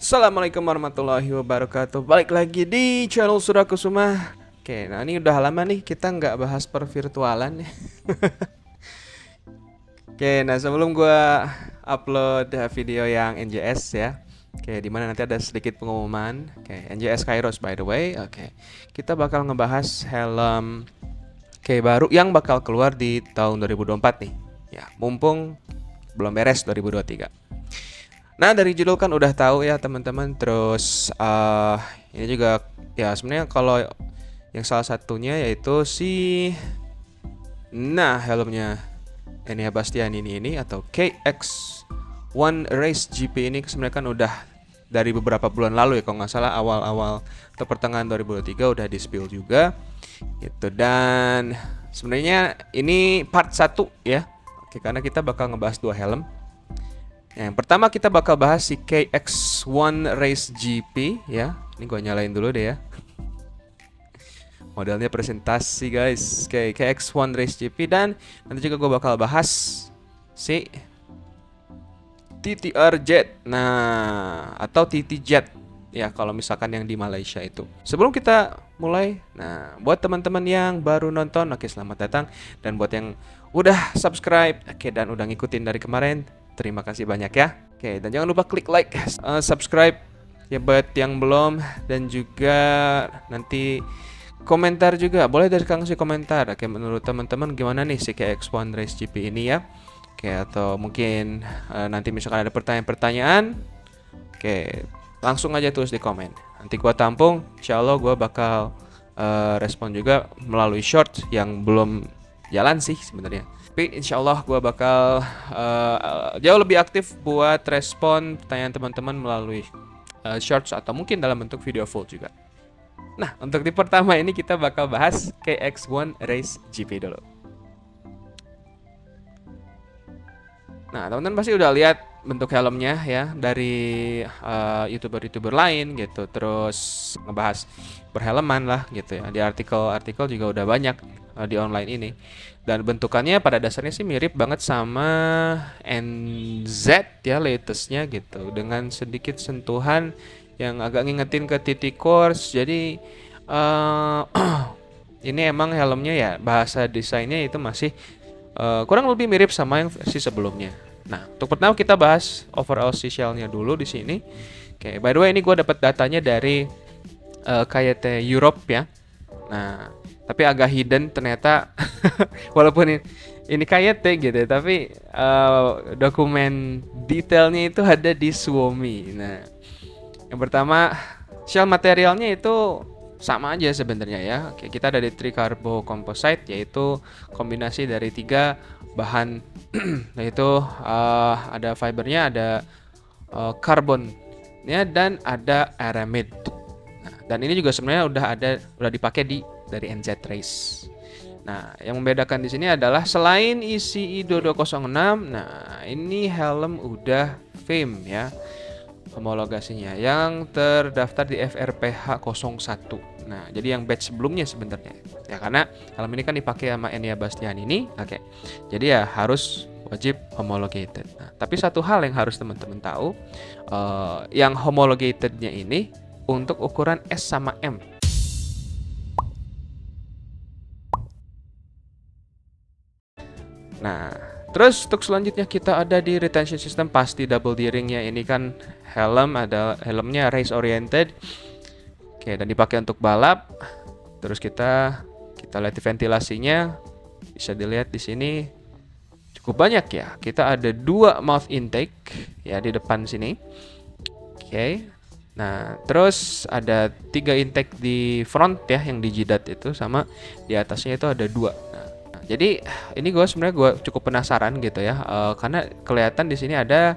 Assalamualaikum warahmatullahi wabarakatuh. Balik lagi di channel Surah Kusuma. Oke, nah ini udah lama nih kita nggak bahas pervirtualan nih. Oke, nah sebelum gua upload video yang NJS ya. Oke, dimana nanti ada sedikit pengumuman. Oke, NJS Kairos by the way. Oke, kita bakal ngebahas helm baru yang bakal keluar di tahun 2024 nih. Ya, mumpung belum beres 2023. Nah, dari judul kan udah tahu ya teman-teman. Terus ini juga ya sebenarnya kalau yang salah satunya yaitu helmnya Enea Bastianini ini atau KX1 Race GP ini sebenarnya kan udah dari beberapa bulan lalu ya, kalau nggak salah awal-awal atau pertengahan 2023 udah di-spill juga gitu. Dan sebenarnya ini part 1 ya. Oke, karena kita bakal ngebahas dua helm. Yang pertama kita bakal bahas si KX1 Race GP ya. Ini gua nyalain dulu deh ya. Modelnya presentasi guys. Oke, KX1 Race GP. Dan nanti juga gua bakal bahas si TTR Jet. Nah, atau TT Jet ya kalau misalkan yang di Malaysia itu. Sebelum kita mulai, nah buat teman-teman yang baru nonton, oke selamat datang. Dan buat yang udah subscribe, oke dan udah ngikutin dari kemarin, terima kasih banyak ya. Oke, dan jangan lupa klik like, subscribe ya buat yang belum, dan juga nanti komentar juga. Boleh dari kasih komentar. Oke, menurut teman-teman gimana nih si KX1 Race GP ini ya? Oke, atau mungkin nanti misalkan ada pertanyaan-pertanyaan, oke, langsung aja tulis di komen. Nanti gua tampung, insyaallah gua bakal respon juga melalui short yang belum jalan sih sebenarnya. Tapi insya Allah gue bakal jauh lebih aktif buat respon pertanyaan teman-teman melalui shorts atau mungkin dalam bentuk video full juga. Nah, untuk di pertama ini kita bakal bahas KX1 Race GP dulu. Nah, teman-teman pasti udah lihat bentuk helmnya ya dari youtuber-youtuber lain gitu. Terus ngebahas berhelman lah gitu ya. Di artikel-artikel juga udah banyak di online ini. Dan bentukannya pada dasarnya sih mirip banget sama NZ ya latestnya gitu, dengan sedikit sentuhan yang agak ngingetin ke TT Course. Jadi ini emang helmnya ya bahasa desainnya itu masih kurang lebih mirip sama yang versi sebelumnya. Nah, untuk pertama kita bahas overall shellnya dulu di sini. Oke, by the way ini gue dapat datanya dari KYT Europe ya. Nah, tapi agak hidden ternyata. Walaupun ini KYT gitu, tapi dokumen detailnya itu ada di Suomi. Nah, yang pertama shell materialnya itu sama aja sebenarnya ya. Oke, kita ada di tricarbo composite, yaitu kombinasi dari 3 bahan yaitu ada fibernya, ada karbon ya, dan ada aramid. Nah, dan ini juga sebenarnya udah dipakai dari NZ Race. Nah, yang membedakan di sini adalah selain ECE 2206, nah ini helm udah FIM ya homologasinya yang terdaftar di FRPH 01. Nah, jadi yang batch sebelumnya sebenarnya. Ya karena helm ini kan dipakai sama Enea Bastianini, oke. Jadi ya harus wajib homologated. Nah, tapi satu hal yang harus teman-teman tahu, yang homologatednya ini untuk ukuran S sama M. Nah, terus untuk selanjutnya kita ada di retention system, pasti double D-ringnya. Ini kan helmnya race oriented. Oke, dan dipakai untuk balap. Terus kita lihat di ventilasinya, bisa dilihat di sini cukup banyak ya. Kita ada 2 mouth intake ya di depan sini. Oke. Nah, terus ada 3 intake di front ya yang di jidat itu, sama di atasnya itu ada 2. Jadi ini gue cukup penasaran gitu ya, karena kelihatan di sini ada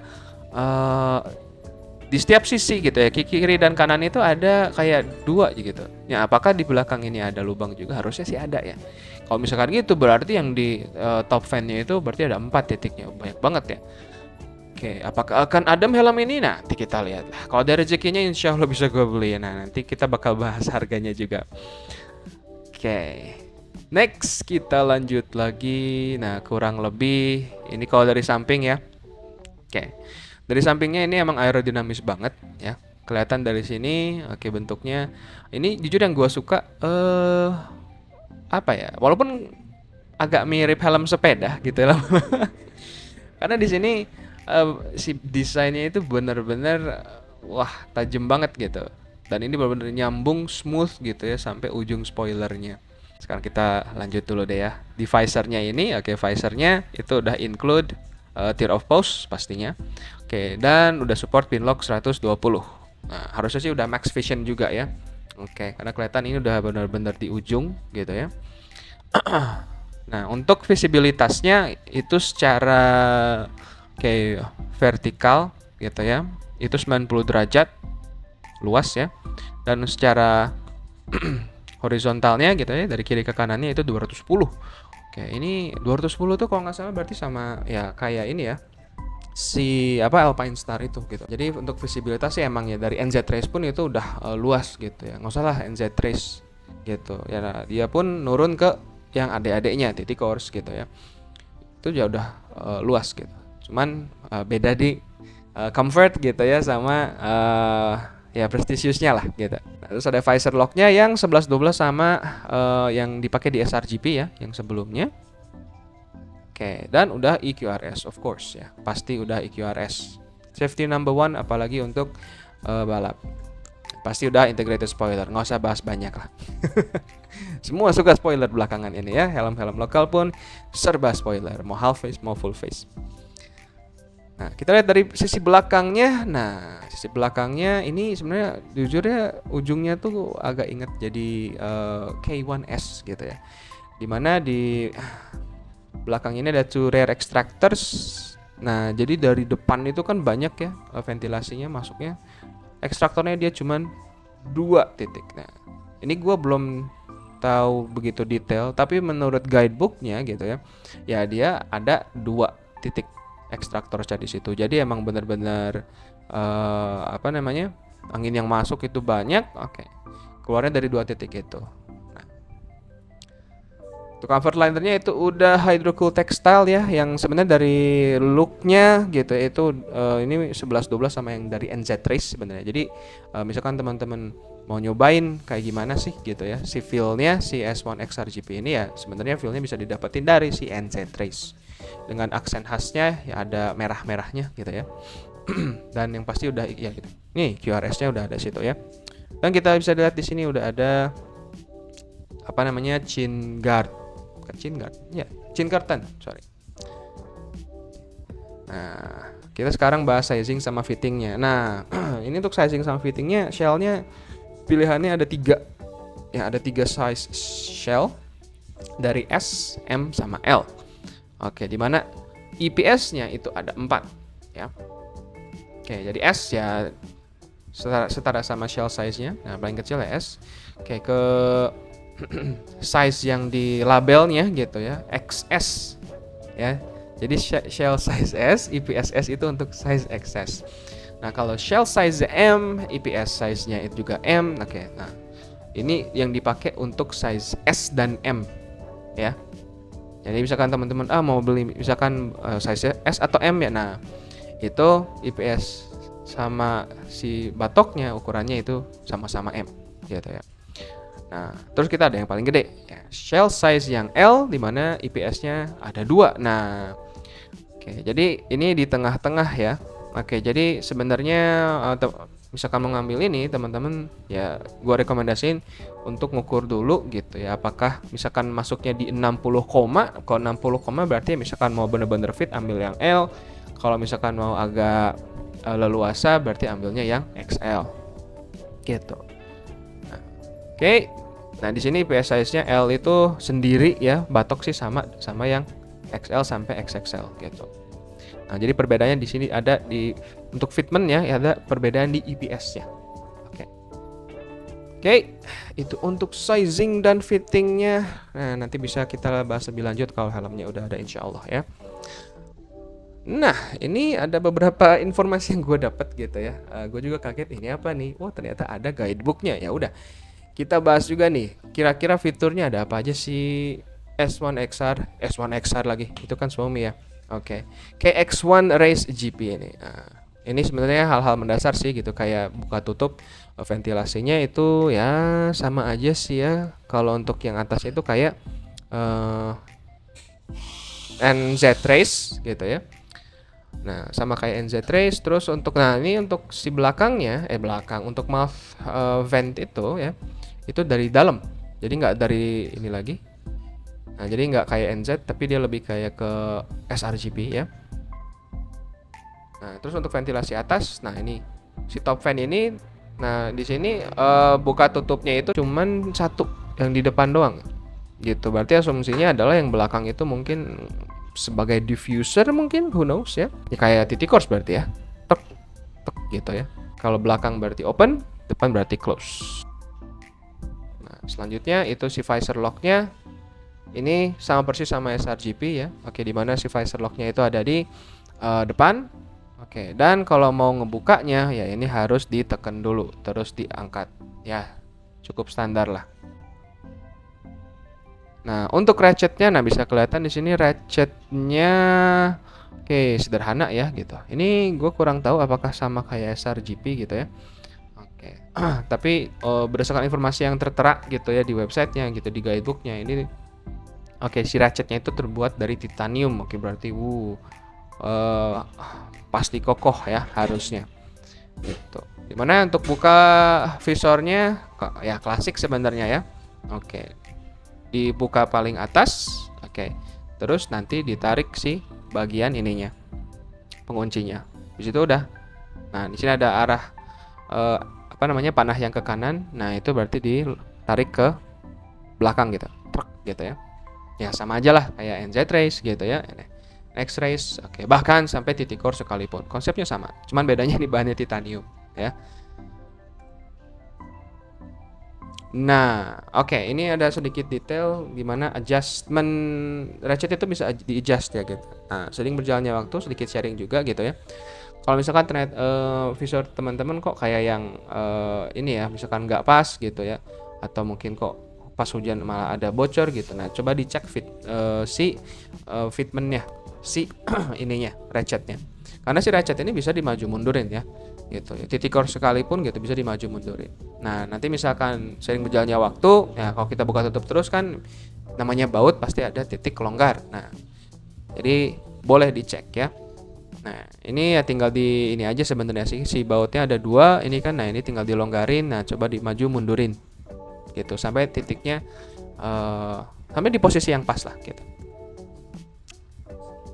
di setiap sisi gitu ya, kiri dan kanan itu ada kayak 2 gitu. Ya apakah di belakang ini ada lubang juga? Harusnya sih ada ya. Kalau misalkan gitu berarti yang di top fan-nya itu berarti ada 4 titiknya, banyak banget ya. Oke, apakah akan adem helm ini? Nah, nanti kita lihat lah. Kalau ada rezekinya insya Allah bisa gue beli. Nah, nanti kita bakal bahas harganya juga. Oke. Next kita lanjut lagi. Nah, kurang lebih ini kalau dari samping ya. Oke. Dari sampingnya ini emang aerodinamis banget ya. kelihatan dari sini. Oke, bentuknya ini jujur yang gua suka apa ya? Walaupun agak mirip helm sepeda gitu lah. Karena di sini si desainnya itu benar-benar wah tajam banget gitu. Dan ini benar-benar nyambung smooth gitu ya sampai ujung spoilernya. Sekarang kita lanjut dulu deh ya. Di visornya ini, oke visornya itu udah include tear of pause pastinya. Oke, dan udah support pin lock 120. Nah, harusnya sih udah max vision juga ya. Oke, karena kelihatan ini udah benar-benar di ujung gitu ya. Nah, untuk visibilitasnya itu secara kayak vertikal gitu ya. Itu 90 derajat luas ya. Dan secara horizontalnya gitu ya dari kiri ke kanannya itu 210. Oke, ini 210 tuh kalau nggak salah berarti sama ya kayak ini ya. Si apa Alpine Star itu gitu. Jadi untuk visibilitas sih emang ya dari NZ Race pun itu udah luas gitu ya. Nggak usah lah NZ Race gitu. Ya nah, dia pun nurun ke yang adik-adiknya titik course gitu ya. Itu ya udah luas gitu. Cuman beda di comfort gitu ya sama ya prestisiusnya lah gitu. Nah, terus ada visor locknya yang 11-12 sama yang dipakai di SRGP ya, yang sebelumnya. Oke, dan udah EQRS of course ya, pasti udah EQRS. Safety number one apalagi untuk balap. Pasti udah integrated spoiler, nggak usah bahas banyak lah. Semua suka spoiler belakangan ini ya, helm-helm lokal pun serba spoiler, mau half face mau full face. Nah, kita lihat dari sisi belakangnya. Nah, sisi belakangnya ini sebenarnya jujurnya ujungnya tuh agak inget jadi K1S gitu ya. Dimana di belakang ini ada two rear extractors. Nah, jadi dari depan itu kan banyak ya ventilasinya masuknya. Ekstraktornya dia cuman 2 titik. Nah, ini gua belum tahu begitu detail, tapi menurut guidebooknya gitu ya, ya dia ada 2 titik ekstraktor di situ. Jadi emang benar-benar apa namanya angin yang masuk itu banyak. Oke, keluarnya dari 2 titik itu. Untuk comfort linernya itu udah hydrocool textile ya, yang sebenarnya dari looknya gitu itu ini 11-12 sama yang dari NZ Race sebenarnya. Jadi misalkan teman-teman mau nyobain kayak gimana sih gitu ya, si feel-nya si S1 XRGP ini ya sebenarnya feel-nya bisa didapetin dari si NZ Race dengan aksen khasnya ya ada merah-merahnya gitu ya. Dan yang pasti udah ya gitu. Nih QRS-nya udah ada situ ya. Dan kita bisa lihat di sini udah ada apa namanya chin guard. Bukan chin guard. Ya, chin curtain, sorry. Nah, kita sekarang bahas sizing sama fittingnya. Nah, ini untuk sizing sama fittingnya, shellnya pilihannya ada 3. Ya, ada 3 size shell dari S, M, sama L. Oke, dimana EPS-nya itu ada 4 ya. Oke, jadi S ya setara sama shell size-nya. Nah, paling kecil ya S. Oke, ke size yang di labelnya gitu ya, XS ya. Jadi shell size S, EPS S itu untuk size XS. Nah, kalau shell size M, EPS size-nya itu juga M. Oke, nah ini yang dipakai untuk size S dan M ya. Jadi misalkan teman-teman mau beli misalkan size S atau M ya, nah itu EPS sama si batoknya ukurannya itu sama-sama M gitu ya. Nah, terus kita ada yang paling gede ya, shell size yang L dimana EPS-nya ada 2. Nah, oke, jadi ini di tengah-tengah ya. Oke, jadi sebenarnya misalkan mau ngambil ini teman-teman ya gua rekomendasiin untuk ngukur dulu gitu ya, apakah misalkan masuknya di 60 koma. Kalau 60 koma berarti misalkan mau bener-bener fit ambil yang L. Kalau misalkan mau agak leluasa berarti ambilnya yang XL gitu. Nah, oke. Nah, di sini PS size-nya L itu sendiri ya, batok sih sama yang XL sampai XXL gitu. Nah, jadi perbedaannya di sini ada di untuk fitment ya, ada perbedaan di EPS-nya. Oke. Oke, itu untuk sizing dan fittingnya. Nah, nanti bisa kita bahas lebih lanjut kalau helmnya udah ada insya Allah ya. Nah, ini ada beberapa informasi yang gue dapat gitu ya. Gue juga kaget ini apa nih? Wah, ternyata ada guidebooknya. Ya udah, kita bahas juga nih. Kira-kira fiturnya ada apa aja sih S1 XR lagi. Itu kan Xiaomi ya. Oke. KX1 Race GP ini. Nah, Ini sebenarnya hal-hal mendasar sih gitu, kayak buka tutup ventilasinya itu ya sama aja sih ya. Kalau untuk yang atas itu kayak eh, NZ Trace gitu ya. Nah, sama kayak NZ Trace. Terus untuk, nah ini untuk si belakangnya, belakang untuk mouth vent itu ya, itu dari dalam. Jadi nggak dari ini lagi. Nah, jadi nggak kayak NZ, tapi dia lebih kayak ke sRGB ya. Nah, terus untuk ventilasi atas, nah ini si top fan ini, nah di sini buka tutupnya itu cuman satu yang di depan doang, gitu. Berarti asumsinya adalah yang belakang itu mungkin sebagai diffuser mungkin, who knows ya. Ya kayak titik course berarti ya, tek tek gitu ya. Kalau belakang berarti open, depan berarti close. Nah, selanjutnya itu si visor locknya. Ini sama persis sama sRGB ya. Oke, di mana si visor locknya itu ada di depan. Oke, dan kalau mau ngebukanya ya ini harus ditekan dulu, terus diangkat. Ya, cukup standar lah. Nah, untuk ratchetnya, nah bisa kelihatan di sini ratchetnya, oke, sederhana ya gitu. Ini gue kurang tahu apakah sama kayak sRGB gitu ya. Oke, tapi berdasarkan informasi yang tertera gitu ya di websitenya gitu, di guidebooknya ini, oke, si ratchetnya itu terbuat dari titanium. Oke, berarti pasti kokoh ya harusnya gitu. Dimana untuk buka visornya ya klasik sebenarnya ya. Oke, dibuka paling atas. Oke, terus nanti ditarik si bagian ininya, penguncinya. Di situ udah. Nah, di sini ada arah apa namanya, panah yang ke kanan. Nah, itu berarti ditarik ke belakang gitu, gitu ya. Ya sama aja lah kayak NZ Race gitu ya, X-rays, oke, bahkan sampai titik core sekalipun, konsepnya sama, cuman bedanya di bahannya titanium ya. Nah, oke, ini ada sedikit detail gimana adjustment ratchet itu bisa di adjust ya gitu. Nah, sering berjalannya waktu sedikit sharing juga gitu ya. Kalau misalkan ternyata visor teman-teman kok kayak yang ini ya, misalkan nggak pas gitu ya, atau mungkin kok pas hujan malah ada bocor gitu. Nah, coba dicek si fitmentnya, si ininya, ratchetnya. Karena si ratchet ini bisa dimaju mundurin ya, gitu. Titik core sekalipun gitu bisa dimaju mundurin. Nah, nanti misalkan sering berjalannya waktu, ya kalau kita buka tutup terus kan namanya baut pasti ada titik longgar. Nah, jadi boleh dicek ya. Nah, ini ya tinggal di ini aja sebenarnya sih, si bautnya ada dua ini kan. Nah, ini tinggal dilonggarin. Nah, coba dimaju mundurin gitu sampai titiknya sampai di posisi yang pas lah gitu.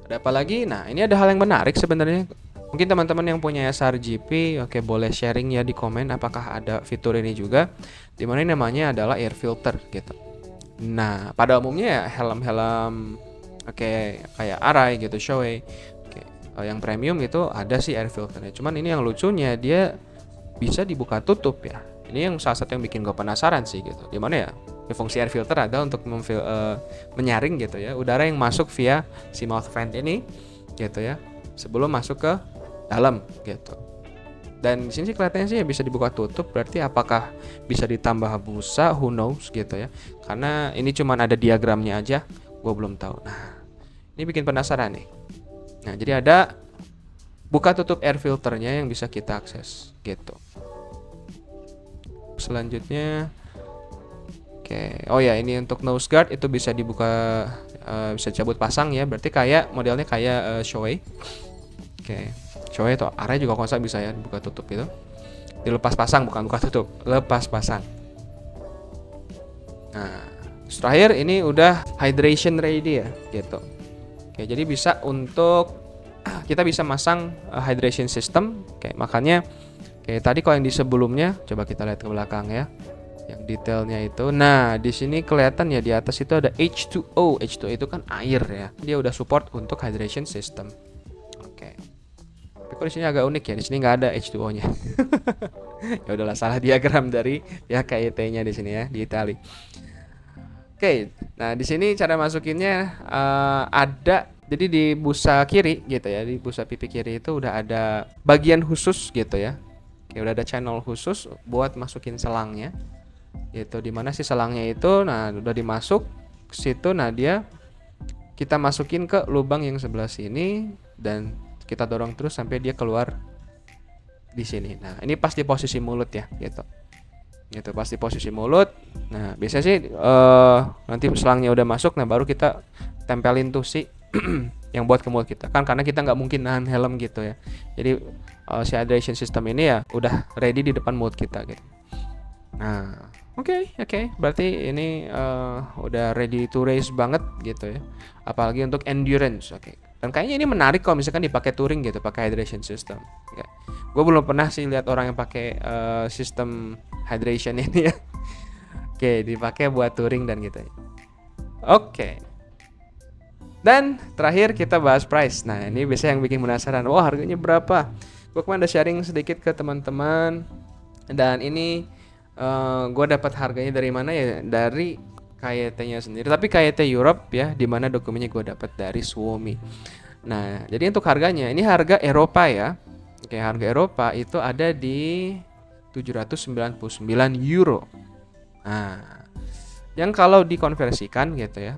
Ada apa lagi? Nah, ini ada hal yang menarik sebenarnya. Mungkin teman-teman yang punya sRGB, oke, boleh sharing ya di komen apakah ada fitur ini juga, dimana namanya adalah air filter gitu. Nah, pada umumnya ya helm-helm kayak Arai gitu, Shoei, yang premium itu ada sih air filternya. Cuman ini yang lucunya dia bisa dibuka tutup ya. Ini yang salah satu yang bikin gue penasaran sih gitu. Dimana ya fungsi air filter ada untuk menyaring gitu ya udara yang masuk via si mouth vent ini gitu ya sebelum masuk ke dalam gitu. Dan di sini sih kelihatannya sih bisa dibuka tutup, berarti apakah bisa ditambah busa, who knows gitu ya. Karena ini cuma ada diagramnya aja, gue belum tahu. Nah, ini bikin penasaran nih. Nah, jadi ada buka tutup air filternya yang bisa kita akses gitu. Selanjutnya, oh ya, ini untuk nose guard itu bisa dibuka, bisa cabut pasang ya. Berarti kayak modelnya kayak Shoei. Shoei atau Arai juga konsep bisa ya dibuka tutup gitu. Dilepas pasang, bukan buka tutup, lepas pasang. Nah, terakhir ini udah hydration ready ya gitu. Jadi bisa untuk kita bisa masang hydration system. Makanya tadi kalau yang di sebelumnya, coba kita lihat ke belakang ya, yang detailnya itu. Nah, di sini kelihatan ya di atas itu ada H2O. H2O itu kan air ya. Dia udah support untuk hydration system. Tapi kok di sini agak unik ya. Di sini nggak ada H2O-nya. Ya udahlah, salah diagram dari ya KIT-nya di sini ya di Itali. Nah di sini cara masukinnya ada. Jadi di busa kiri gitu ya, di busa pipi kiri itu udah ada bagian khusus gitu ya. Udah ada channel khusus buat masukin selangnya gitu, dimana si selangnya itu nah udah dimasuk ke situ. Nah dia kita masukin ke lubang yang sebelah sini dan kita dorong terus sampai dia keluar di sini. Nah, ini pas di posisi mulut ya, gitu. Gitu, pas di posisi mulut. Nah, biasanya sih nanti selangnya udah masuk, nah baru kita tempelin tuh si yang buat ke mulut kita kan, karena kita nggak mungkin nahan helm gitu ya. Jadi si hydration system ini ya udah ready di depan mulut kita gitu. Nah, oke, berarti ini udah ready to race banget gitu ya. Apalagi untuk endurance, oke. Dan kayaknya ini menarik kalau misalkan dipakai touring gitu, pakai hydration system. Okay. Gue belum pernah sih lihat orang yang pakai sistem hydration ini ya. Oke, dipakai buat touring dan gitu. Oke. Dan terakhir kita bahas price. Nah, ini biasanya yang bikin penasaran. Wah, harganya berapa? Gue kemarin udah sharing sedikit ke teman-teman. Dan ini gue dapat harganya dari mana ya? Dari KYT-nya sendiri. Tapi KYT Europe ya, dimana dokumennya gue dapat dari Suomi. Nah, jadi untuk harganya, ini harga Eropa ya. Oke, harga Eropa itu ada di 799 euro. Nah, yang kalau dikonversikan gitu ya,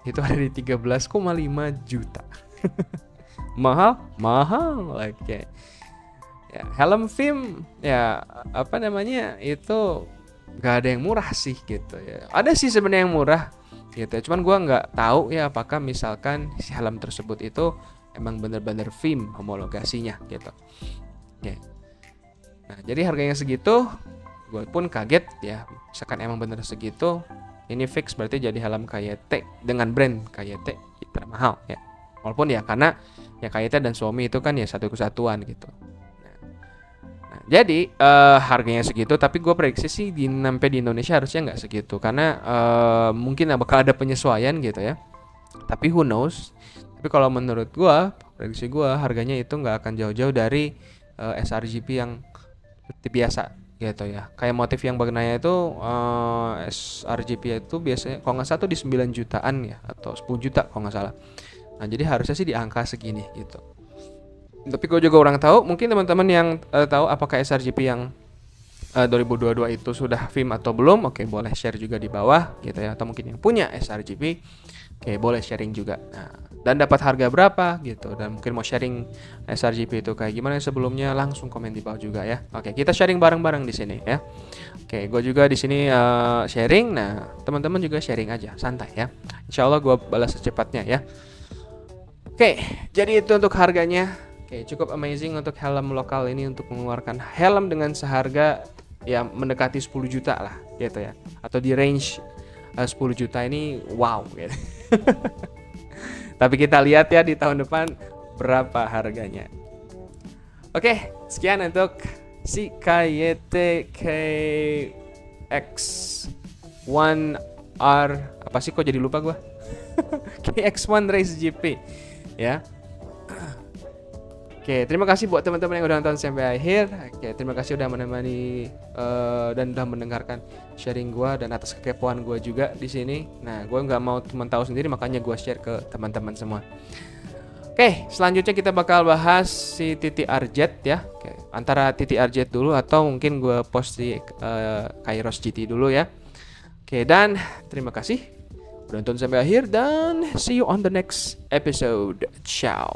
itu ada di 13,5 juta. mahal. Oke. Ya, helm film ya apa namanya itu gak ada yang murah sih gitu ya. Ada sih sebenarnya yang murah gitu. Cuman gua nggak tahu ya apakah misalkan si helm tersebut itu emang bener-bener film homologasinya gitu. Oke. Nah, jadi harganya segitu, gue pun kaget ya. Misalkan emang bener segitu, ini fix berarti jadi helm KYT dengan brand KYT termahal ya. Walaupun ya karena ya KYT dan Suomi itu kan ya satu kesatuan gitu. Nah, jadi harganya segitu, tapi gue prediksi sih sampai di Indonesia harusnya nggak segitu karena mungkin bakal ada penyesuaian gitu ya. Tapi who knows? Tapi kalau menurut gue, prediksi gue harganya itu nggak akan jauh-jauh dari sRGP yang seperti biasa gitu ya. Kayak motif yang warnanya itu sRGP itu biasanya kalau nggak salah tuh di 9 jutaan ya, atau 10 juta kalau nggak salah. Nah, jadi harusnya sih di angka segini gitu. Tapi gue juga orang tahu, mungkin teman-teman yang tahu apakah sRGP yang 2022 itu sudah film atau belum, oke, boleh share juga di bawah gitu ya. Atau mungkin yang punya sRGP, oke, boleh sharing juga. Nah, dan dapat harga berapa gitu, dan mungkin mau sharing sRGP itu kayak gimana sebelumnya, langsung komen di bawah juga ya. Oke, kita sharing bareng-bareng di sini ya. Oke, gue juga di sini sharing. Nah, teman-teman juga sharing aja, santai ya. Insya Allah gue balas secepatnya ya. Oke, jadi itu untuk harganya. Oke, cukup amazing untuk helm lokal ini, untuk mengeluarkan helm dengan seharga ya mendekati 10 juta lah gitu ya, atau di range 10 juta ini, wow gitu. Tapi kita lihat ya di tahun depan berapa harganya. Oke, sekian untuk si KYT KX1R, apa sih kok jadi lupa gue. KX1 Race GP ya. Oke, terima kasih buat teman-teman yang udah nonton sampai akhir. Oke, terima kasih udah menemani dan udah mendengarkan sharing gue dan atas kekepoan gue juga di sini. Nah, gue nggak mau teman tahu sendiri, makanya gue share ke teman-teman semua. Oke, selanjutnya kita bakal bahas si TTR Jet ya. Oke, antara TTR Jet dulu atau mungkin gue post di Kairos GT dulu ya. Oke, dan terima kasih udah nonton sampai akhir, dan see you on the next episode. Ciao.